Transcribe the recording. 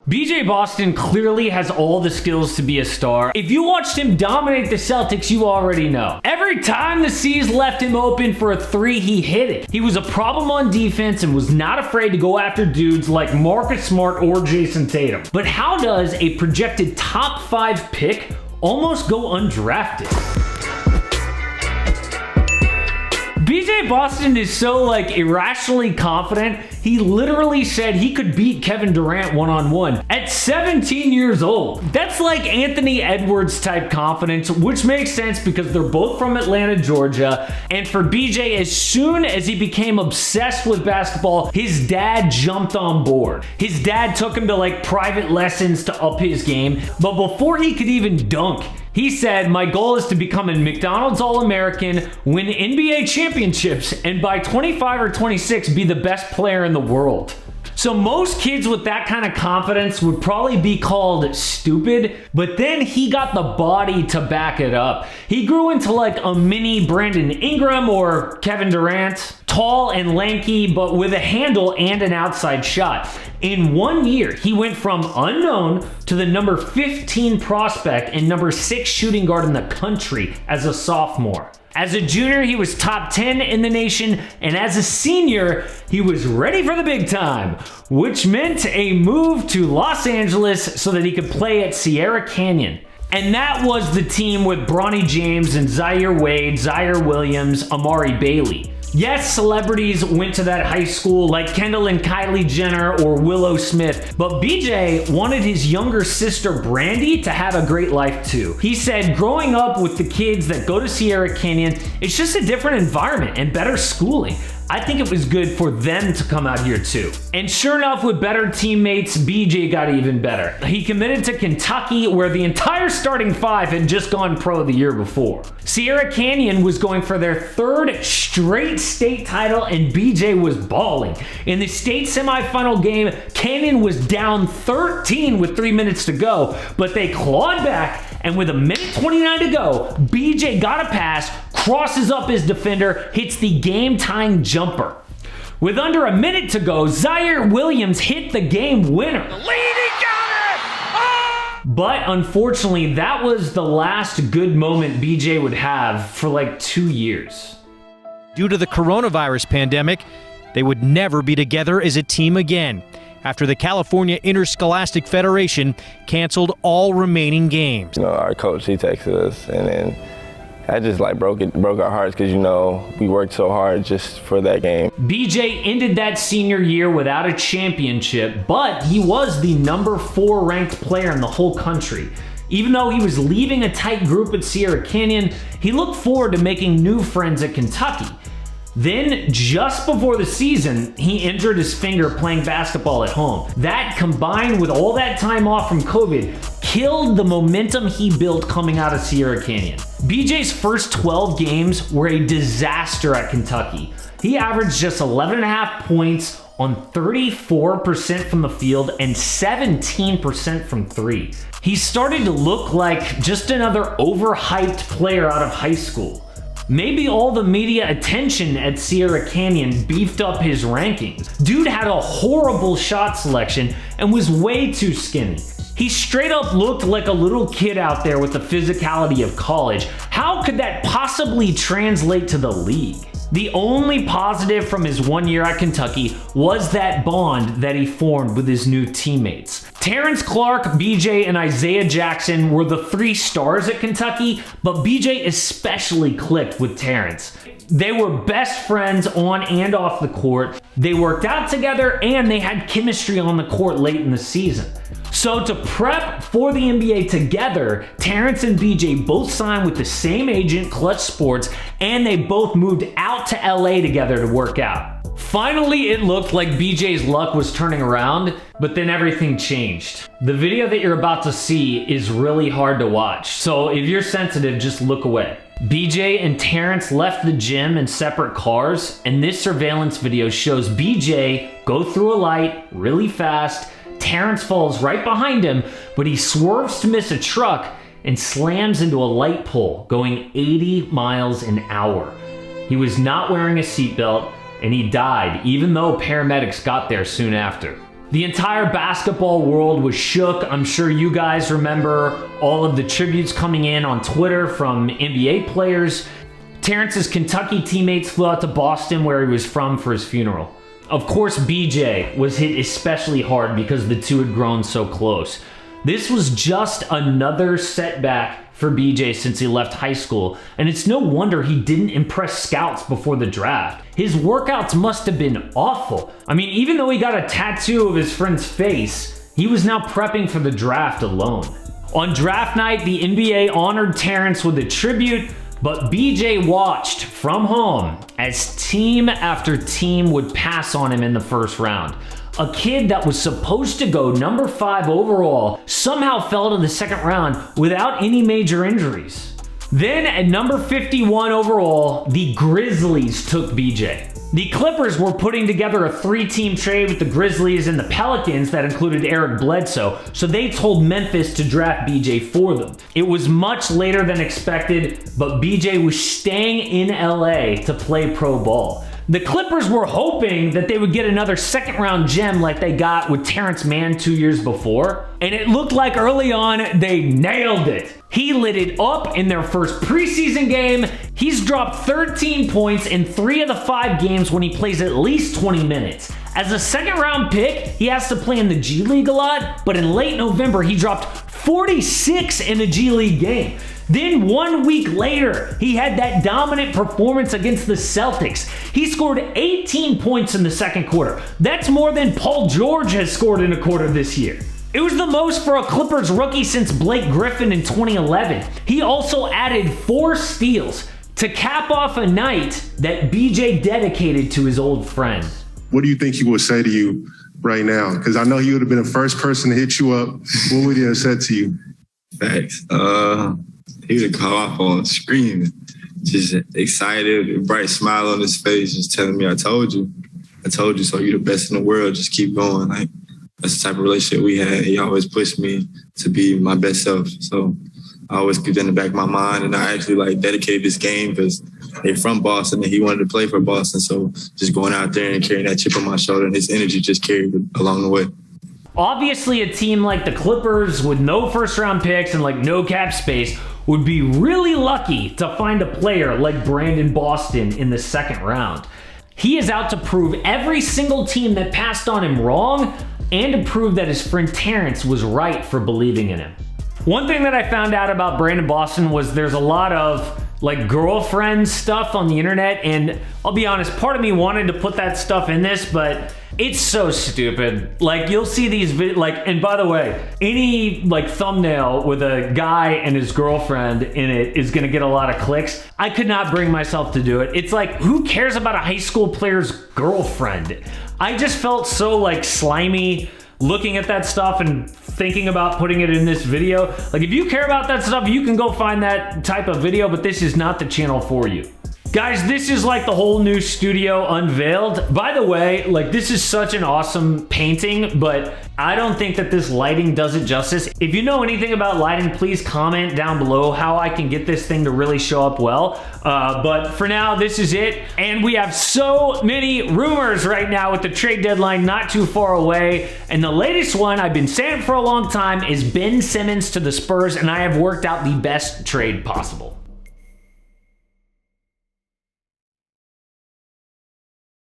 BJ Boston clearly has all the skills to be a star. If you watched him dominate the Celtics, you already know. Every time the C's left him open for a three, he hit it. He was a problem on defense and was not afraid to go after dudes like Marcus Smart or Jason Tatum. But how does a projected top 5 pick almost go undrafted? BJ Boston is so irrationally confident, he literally said he could beat Kevin Durant one-on-one at 17 years old. That's like Anthony Edwards type confidence, which makes sense because they're both from Atlanta, Georgia. And for BJ, as soon as he became obsessed with basketball, his dad jumped on board. His dad took him to private lessons to up his game. But before he could even dunk, he said, "My goal is to become a McDonald's All-American, win NBA championships, and by 25 or 26 be the best player in the world." So most kids with that kind of confidence would probably be called stupid, but then he got the body to back it up. He grew into a mini Brandon Ingram or Kevin Durant, tall and lanky, but with a handle and an outside shot. In 1 year, he went from unknown to the number 15 prospect and number 6 shooting guard in the country as a sophomore. As a junior, he was top 10 in the nation, and as a senior, he was ready for the big time, which meant a move to Los Angeles so that he could play at Sierra Canyon. And that was the team with Bronny James and Zaire Wade, Zaire Williams, Amari Bailey. Yes, celebrities went to that high school like Kendall and Kylie Jenner or Willow Smith, but BJ wanted his younger sister Brandy to have a great life too. He said, "Growing up with the kids that go to Sierra Canyon, it's just a different environment and better schooling. I think it was good for them to come out here too." And sure enough, with better teammates, BJ got even better. He committed to Kentucky, where the entire starting 5 had just gone pro the year before. Sierra Canyon was going for their 3rd straight state title, and BJ was balling. In the state semifinal game, Canyon was down 13 with 3 minutes to go, but they clawed back, and with 1:29 to go, BJ got a pass, crosses up his defender, hits the game-tying jumper. With under a minute to go, Zaire Williams hit the game winner. The lead, he got it! Oh! But unfortunately, that was the last good moment BJ would have for 2 years. Due to the coronavirus pandemic, they would never be together as a team again after the California Interscholastic Federation canceled all remaining games. Our coach, he texted us, and then that just broke our hearts because, we worked so hard just for that game. BJ ended that senior year without a championship, but he was the number 4 ranked player in the whole country. Even though he was leaving a tight group at Sierra Canyon, he looked forward to making new friends at Kentucky. Then, just before the season, he injured his finger playing basketball at home. That, combined with all that time off from COVID, killed the momentum he built coming out of Sierra Canyon. BJ's first 12 games were a disaster at Kentucky. He averaged just 11.5 points on 34% from the field and 17% from 3. He started to look like just another overhyped player out of high school. Maybe all the media attention at Sierra Canyon beefed up his rankings. Dude had a horrible shot selection and was way too skinny. He straight up looked like a little kid out there with the physicality of college. How could that possibly translate to the league? The only positive from his 1 year at Kentucky was that bond that he formed with his new teammates. Terrence Clark, BJ, and Isaiah Jackson were the 3 stars at Kentucky, but BJ especially clicked with Terrence. They were best friends on and off the court. They worked out together, and they had chemistry on the court late in the season. So to prep for the NBA together, Terrence and BJ both signed with the same agent, Clutch Sports, and they both moved out to LA together to work out. Finally, it looked like BJ's luck was turning around, but then everything changed. The video that you're about to see is really hard to watch, so if you're sensitive, just look away. BJ and Terrence left the gym in separate cars, and this surveillance video shows BJ go through a light really fast. Terrence falls right behind him, but he swerves to miss a truck and slams into a light pole going 80 miles an hour. He was not wearing a seatbelt, and he died even though paramedics got there soon after. The entire basketball world was shook. I'm sure you guys remember all of the tributes coming in on Twitter from NBA players. Terrence's Kentucky teammates flew out to Boston, where he was from, for his funeral. Of course, BJ was hit especially hard because the two had grown so close. This was just another setback for BJ since he left high school, and it's no wonder he didn't impress scouts before the draft. His workouts must have been awful. I mean, even though he got a tattoo of his friend's face, he was now prepping for the draft alone. On draft night, the NBA honored Terrence with a tribute, but BJ watched from home as team after team would pass on him in the first round. A kid that was supposed to go number 5 overall somehow fell to the second round without any major injuries. Then at number 51 overall, the Grizzlies took BJ. The Clippers were putting together a 3-team trade with the Grizzlies and the Pelicans that included Eric Bledsoe, so they told Memphis to draft BJ for them. It was much later than expected, but BJ was staying in LA to play pro ball. The Clippers were hoping that they would get another second-round gem like they got with Terrence Mann 2 years before, and it looked like early on they nailed it. He lit it up in their first preseason game. He's dropped 13 points in 3 of the 5 games when he plays at least 20 minutes. As a second-round pick, he has to play in the G League a lot, but in late November, he dropped 46 in a G League game. Then 1 week later, he had that dominant performance against the Celtics. He scored 18 points in the second quarter. That's more than Paul George has scored in a quarter this year. It was the most for a Clippers rookie since Blake Griffin in 2011. He also added 4 steals to cap off a night that BJ dedicated to his old friend. What do you think he would say to you right now? Because I know he would have been the first person to hit you up. What would he have said to you? Facts. He would have called off on screaming, just excited, a bright smile on his face, just telling me, I told you, so you're the best in the world, just keep going. Like, that's the type of relationship we had. He always pushed me to be my best self. So I always keep that in the back of my mind. And I actually dedicated this game because they're from Boston and he wanted to play for Boston. So just going out there and carrying that chip on my shoulder, and his energy just carried it along the way. Obviously, a team like the Clippers with no first-round picks and no cap space would be really lucky to find a player like Brandon Boston in the second round. He is out to prove every single team that passed on him wrong and to prove that his friend Terrence was right for believing in him. One thing that I found out about Brandon Boston was there's a lot of girlfriend stuff on the internet, and I'll be honest, part of me wanted to put that stuff in this, but it's so stupid. You'll see these and by the way, any thumbnail with a guy and his girlfriend in it is gonna get a lot of clicks. I could not bring myself to do it. It's who cares about a high school player's girlfriend? I just felt so slimy looking at that stuff and thinking about putting it in this video. If you care about that stuff, you can go find that type of video, but this is not the channel for you. Guys, this is the whole new studio unveiled. By the way, this is such an awesome painting, but I don't think that this lighting does it justice. If you know anything about lighting, please comment down below how I can get this thing to really show up well. But for now, this is it. And we have so many rumors right now with the trade deadline not too far away. And the latest one, I've been saying it for a long time, is Ben Simmons to the Spurs, and I have worked out the best trade possible.